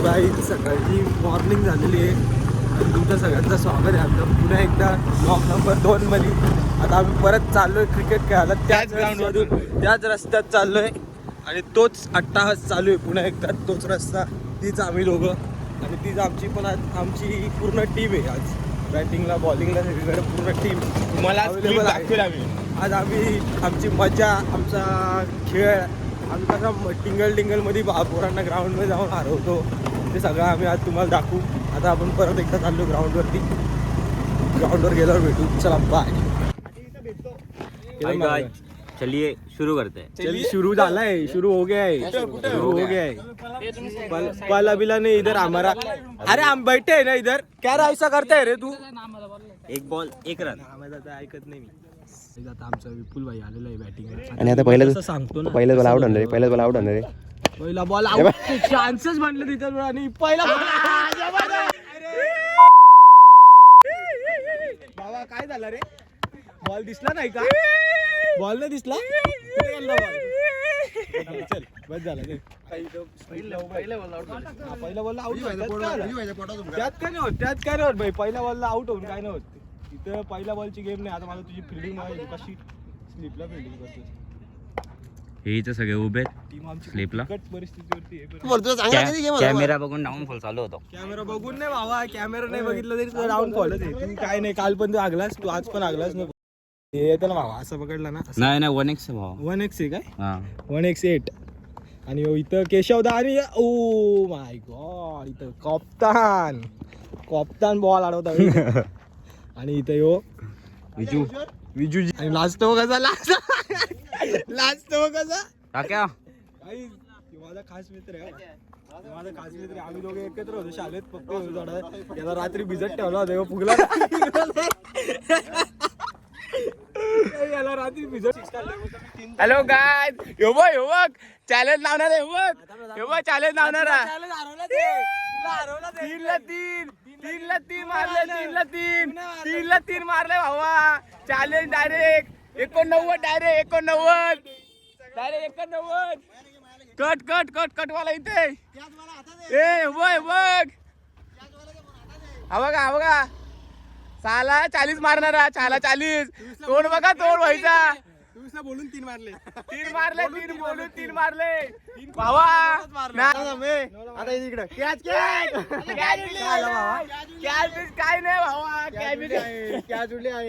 बाई सकाळची मॉर्निंग झालेली आहे आणि तुमचं सगळ्यांचं स्वागत आहे आमचं पुन्हा एकदा ब्लॉक नंबर 2 मध्ये. आता आम्ही परत चाललोय क्रिकेट खेळायला त्याच ग्राउंडमधून त्याच रस्त्यात चाललोय आणि तोच अट्टाहास चालू आहे पुन्हा एकदा तोच रस्ता तीच आम्ही दोघं आणि तीच आमची पण आज आमची पूर्ण टीम आहे. आज बॅटिंगला बॉलिंगला सगळीकडे पूर्ण टीम तुम्हाला अवेलेबल आहे. आज आम्ही आमची मजा आमचा खेळ आम्ही कसा टिंगलमध्ये पोरांना ग्राउंडमध्ये जाऊन हरवतो ते सगळं आम्ही आज तुम्हाला दाखवू. आता आपण परत एकदा चाललो ग्राउंडवरती. ग्राउंडवर गेल्यावर भेटू. चला बाय. चलिए शुरू करते हैं. चलिए शुरू झाला है. शुरू हो गया है. शुरू हो गया है. पल अभिला नहीं इधर हमारा. अरे हम बैठे है ना इधर. क्या रे ऐसा करते है रे तू. एक बॉल एक रन. ऐकत नाही मी. आता आमचा विपुल भाई आलेला आहे बॅटिंग आणि आता पहिलं सांगतो ना पहिल्याच बॉल आउट होणार आहे. पहिल्याच बॉल आउट होणार आहे. पहिला बॉल आउट चान्सेस म्हटलं तिथं आणि पहिला बाबा काय झालं रे. बॉल दिसला नाही का. बॉल नाही दिसला. चल बस झालं ते. पहिला बॉल आउट त्यात काय नाही होत. त्यात काय नाही होत भाई. पहिल्या बॉलला आउट होऊन काय नाही होत. इथं पहिल्या बॉलची गेम नाही. आता मला तुझी फिल्डिंग माहिती कशी स्लिपला फिल्डिंग करतोस. हे इथं सगळे उभे टीम आमची स्लिपला परिस्थितीवरती आहे. कॅमेरा बघून डाऊनफॉल चालू होतो. कॅमेरा बघून नाही बाबा. कॅमेरा नाही बघितलं तरी तुला डाऊन फॉलच आहे. तू काय नाही काल पण तू आगलास. तू आज पण आगलास ना. हे येतं ना भावा असं पकडला ना. नाही 1x भाव 1x आहे काय. हा 1x8 आणि इथं केशवदा आणि ओ माय गॉड इथं कॉप्तान बॉल अडवता. आणि इथं यो विजूजी आणि लास्ट कसा टाक्या काही माझा खास मित्र आहे. माझा खास मित्र आम्ही दोघे एकत्र होतो शाळेत. फक्त याला रात्री भिजत ठेवला होता फुगला. याला रात्री भिजत. हॅलो गाय यो बघ चॅलेंज लावणार आहे. बघ चॅलेंज लावणार आहे. 3 मारले भावा. चॅलेंज डायरेक्ट 89 कट वाला इथे. ए बघ हा बघा साला 40 मारणारा. 40 तोड बघा. तोड व्हायचा. बोलून 3 मारले. 3 बोलून 3 मारले भावा. आता इकडे काय नाही भावा.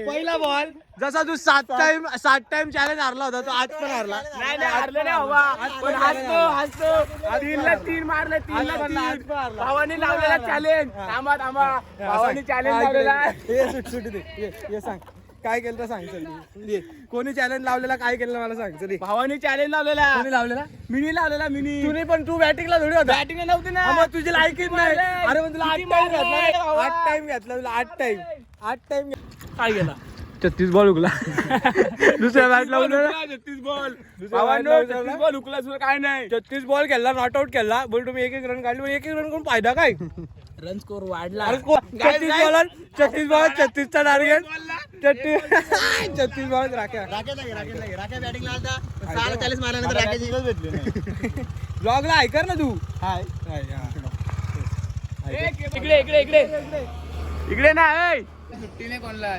पहिला बॉल जसा तू 7 टाइम चॅलेंज हारला होता तो आज पण हारला. नाही हारले नाही भावा. पण हसतो 3 मारले. 3 भावानी लावलेला चॅलेंज. थांबा भावानी चॅलेंज लावलेला. सुटी दे. ये सांग काय केलं तर सांग. चल कोणी चॅलेंज लावलेला काय केलं मला सांग. चल भावानी चॅलेंज लावलेला. कोणी लावलेला. मिनी लावलेला. तुम्ही पण तू बॅटिंगला थोडी होता. बॅटिंग नव्हती ना. मग तुझी लायकीच नाही. अरे पण तुला 8 टाइम घेतला. तुला 8 टाइम काय गेला. 36 बॉल उकला. दुसऱ्या बॅटला 36 बॉल. 36 बॉल उकला सुद्धा काय नाही. 36 बॉल खेळला. नॉट आउट केला. बोल तुम्ही 1 रन काढले. 1 रन करून फायदा काय. रन स्कोर वाढला. 36 बॉल 36 चा टार्गेट. 36 बॉल राख्या ब्लॉगला ऐकर ना तू. इकडे ना. सुट्टीने कोणला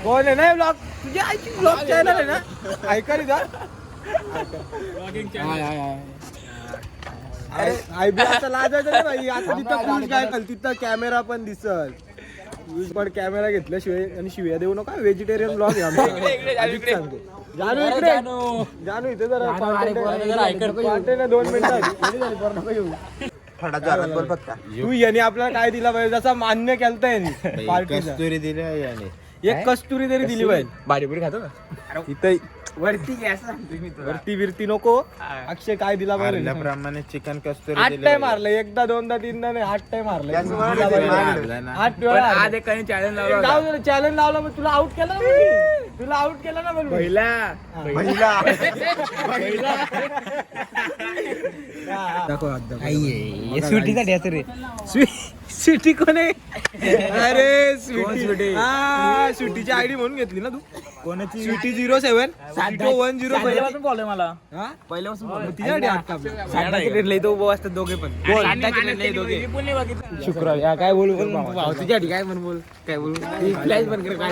कोण आहे ना ब्लॉग. तुझी आईची ब्लॉग चॅनल आहे ना. ऐका रे आता लाजायचं नाही भाई. आता तिथं क्रूज काय कर. तिथं कॅमेरा पण दिसल. पण कॅमेरा घेतल्याशिवाय आणि शिव्या देऊ नका. व्हेजिटेरियन ब्लॉग आहे आमचा. जानू इथे जरा 2 मिनिटं. तू याने आपल्याला काय दिला पाहिजे जसा मान्य केलता याने पार्टीला. एक कस्तुरी तरी दिली पाहिजे. बारीपुरी खातो इथं वरती वरती नको. अक्षय काय दिला पाहिजे प्रमाणे चिकन कस्तुरी 8 टाइम मारलं. एकदा 2दा 3दा नाही 8 टाइम मारलं. 8 वेळा चॅलेंज लावला. मग तुला आउट केला. तुला आउट केला ना पण पहिला सुटीचा रे. स्वीटी कोण आहे. अरे स्वीटी. हा स्वीटीची आयडी म्हणून घेतली ना तू. कोणाची सिटी 07 साठो 105 फॉलो आहे मला हा पहिल्यापासून तिच्यासाठी हात कापला साठाच्या ट्रेनला इथं उभं असतात दोघे पण शुक्रवार या काय बोलू तुझ्यासाठी काय पण बोल काय बोलू फ्लॅश बंद कर काय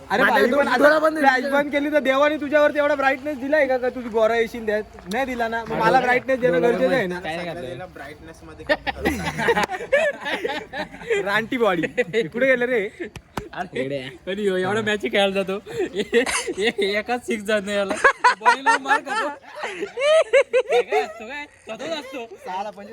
अरे फ्लॅश बंद केली तर देवाने तुझ्यावरती एवढा ब्राईटनेस दिलाय का तुझी गोरा येशील द्यात नाही दिला ना मग मला ब्राईटनेस देणं गरजेचं आहे ना ब्राईटनेस मध्ये रानटी बॉडी कुठे गेलं रे कधी एवढा मॅच खेळायला जातो एकाच सिक्स जात नाही याला बॉडीला मार करतो असतो 6-25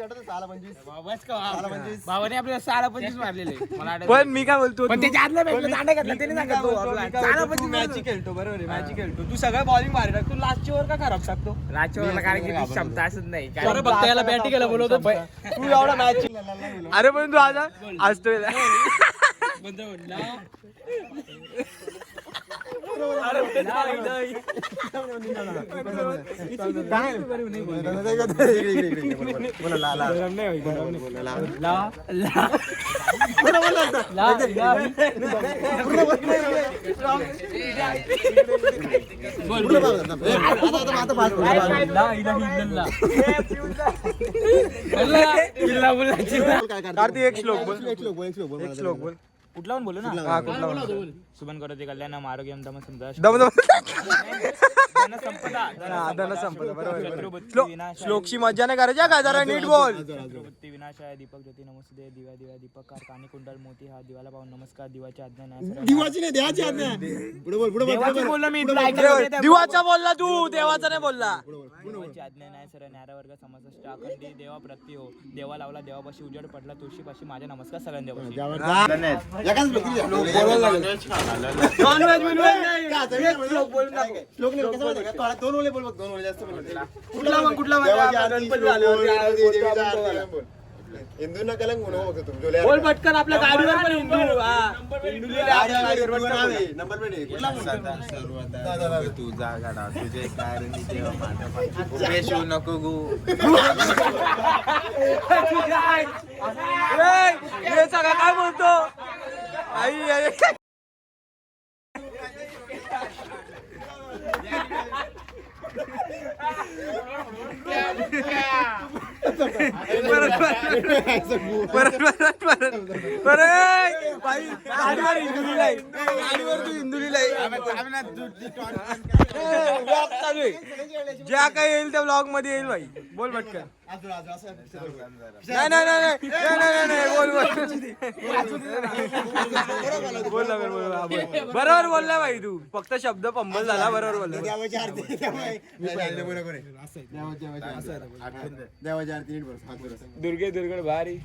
भावाने आपल्याला 6-25 मारलेले मला पण मी काय बोलतो पण त्याच्या आतल्या बॅटला दांडा घातला त्याने सांगतो तू मॅच खेळतो बरोबर आहे मॅच खेळतो तू सगळं बॉलिंग मारी टाक तू लास्टची ओव्हर का खराब टाकतो राजचोरला कारण की ती क्षमता असत नाही बरं फक्त याला बॅटिंग केला बोलवतो तू एवढा मॅच अरे पण तू आज तो कार्तिक एक श्लोक बोल कुठला पण बोलू ना हा कुठला सुमन करते कल्याण आरोग्य दम समजा धन संपदा बरोबर श्लोकची मज्जा नाही करायची काय जरा नीट बोल छत्रपती विनाशाय दीपक ज्योती नमस्ते दिवा दिवा दीपक कार कानी कुंडल मोती हा दिवाला पाहून नमस्कार दिवाची आज्ञा नाही दिवाची नाही देवाची आज्ञा पुढे बोल मी दिवाचा बोलला तू देवाचा नाही बोलला देवाची आज्ञा नाही सर न्यारा वर्ग समाजष्ट अखंडी देवा प्रती हो देवा लावला देवापाशी उजेड पडला तुळशीपाशी माझ्या नमस्कार सगळ्या देवाशी हिंदू नका बोल पटकन आपल्या गाडीवर पण हिंदू नंबर तुझा गाडा तुझे काय नको गो हे सगळं काय बोलतो आई गाडीवर तू हिंदुलीला चालू आहे ज्या काही येईल त्या ब्लॉग मध्ये येईल भाई बोल पटकन नाही बोल बरोबर बोलला भाई तू फक्त शब्द पंबल झाला बरोबर बोलला देवाच्या आरती दुर्गे भारी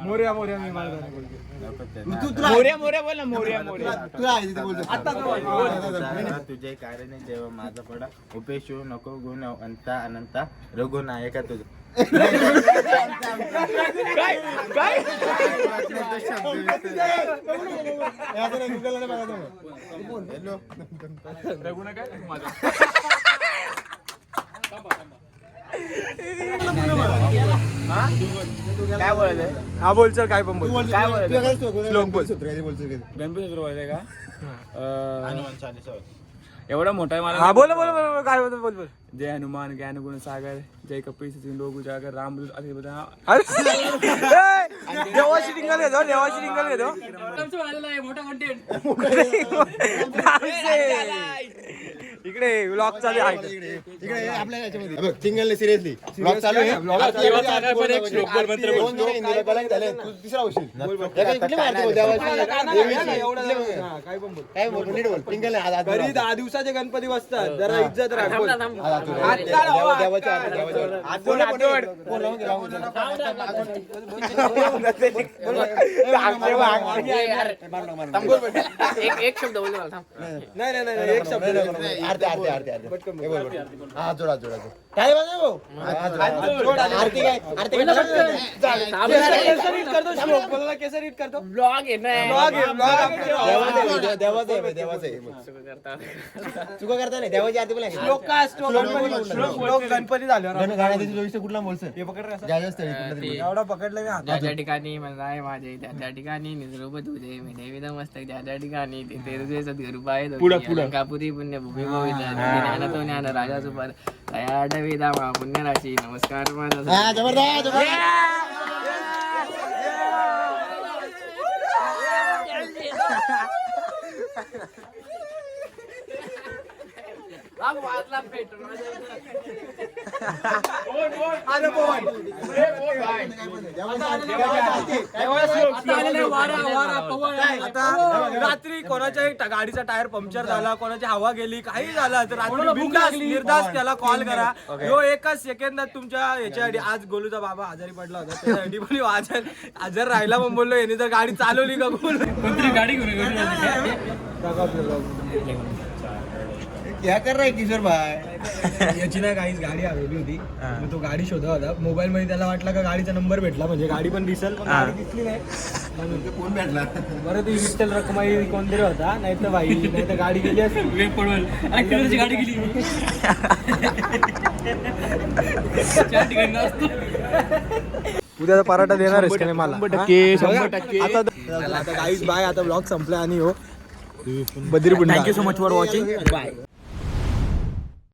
मोर्या मी मोर्या बोल ना मोर्या तुझे कारण जेव्हा माझा पडा उपेश नको गुण अंता अनंता रघु नायका तुझ काय बोलत हा बोल सर काय पण बोल श्लोक बोल गणपती बोलायचंय का एवढा मोठा आहे मला हा बोल काय बोल जय हनुमान ज्ञान गुण सागर जय कपिल लोक उजागर राम असे बघा देवाची रिंगल घेतो मोठा कंटेंट इकडे व्लॉग चालू आहे इकडे आपल्या याच्यामध्ये सिंगल सिरियसली ब्लॉग चालू आहे तिसरा होशील काय बोल नीट बोल सिंगल घरी 10 दिवसाचे गणपती बसतात जरा इज्जत राख एक शब्द बोल नाही एक शब्द आरती हा जोडा काय बघा भाऊ आरती काय आरती केसर हिट करतो ब्लॉग आहे ना चुका करता नाही देवाची आरती पण श्लोक गणपती झाल्यावर कुठला बोलसर हे पकड एवढा पकडलं मी ज्या ज्या ठिकाणी मला आहे माझे त्या त्या ठिकाणी निजरूप तुझे मी देवीदा मस्तक ज्या ज्या ठिकाणी ते तुझे सद्गुरु पाय कापुरी पुण्य भूमी गोविंदा ज्ञान तो ज्ञान राजा सुपार दया डवेदा मा पुण्य राशी नमस्कार माझा वाजला पेट्रोल आता रात्री कोणाच्या गाडीचा टायर पंक्चर झाला कोणाची हवा गेली काही झालं तर रात्री बिनधास्त निर्धास्त त्याला कॉल करा यो एकच सेकंदात तुमच्या याच्यासाठी आज गोलूचा बाबा आजारी पडला होता त्याच्यासाठी पण आजार राहिला मग बोललो याने जर गाडी चालवली का कोणतरी गाडी घेऊन क्या कर रहा है किशोर भाई याची ना काहीच गाडी आलेली होती मग तो गाडी शोधत होता मोबाईल मध्ये त्याला वाटला का गाडीचा नंबर भेटला म्हणजे गाडी पण दिसेल पण गाडी दिसली नाही कोण भेटला बरं ती विठ्ठल रखमाई कोणतरी होता नाही तर बाई नाही तर गाडी गेली असेल पडवल गाडी गेली उद्या पराठा देणार आहेस का नाही मला 100% आता गाईज बाय आता ब्लॉग संपला आणि हो Badri thank you so much for watching bye